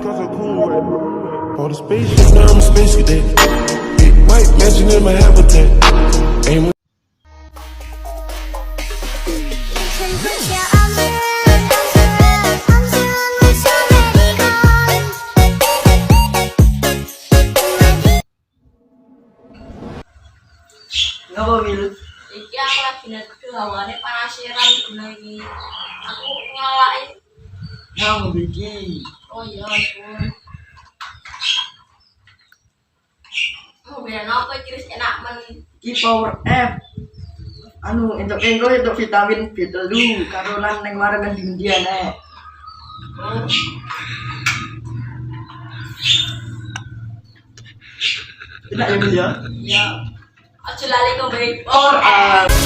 cause I'm cool right now. Bought a spaceship, now I'm a space cadet. Big white mansion in my habitat. Ain't Ngapa Wil? Iki aku lagi neduh hawane panasiran lagi. Aku ngelain. Nang biki. Oh iya, pun. Mau bilang apa kiris enak men. Ki power F. Anu untuk vitamin B3 karo lan ning marengan di India nek. Enak ya Wil ya? Iya. Aja lali kok baik. Power F.